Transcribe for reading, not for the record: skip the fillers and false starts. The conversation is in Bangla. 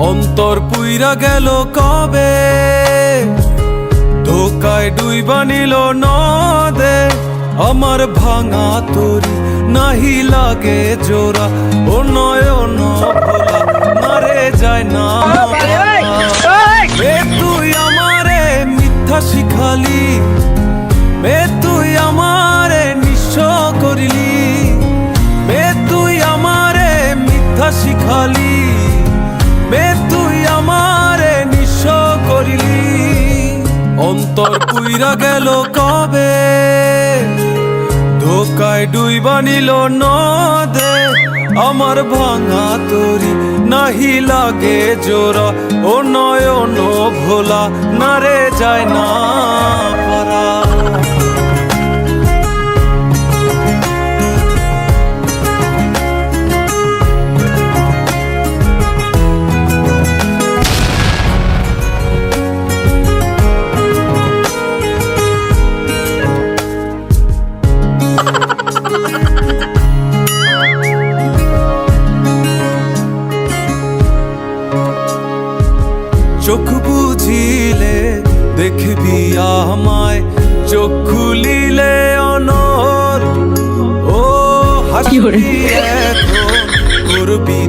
অন্তর পুইরা গেল কবে, ধোকায় ডুইবা নিল নদে। আমার ভাঙা তরি নাহি লাগে জোড়া, ও নয়ন ভোলা মারে যায় না। মে তুই আমারে মিথ্যা শিখালি, মে তুই আমারে নিঃস্ব করিলি, মে তুই আমারে মিথ্যা শিখালি, মে তুই আমারে নিঃস্ব করিলি। অন্তর পুইরা গেল কবে, ধোকায় ডুইবা নিল নদে। আমার ভাঙা তরি নাহি লাগে জোড়া, ও নয়ন ভোলা নারে যায় না পারা। চোখ বুঝিলে দেখবি আমায়, চোখ খুলিলে অনর। ও হাসি এখন করবি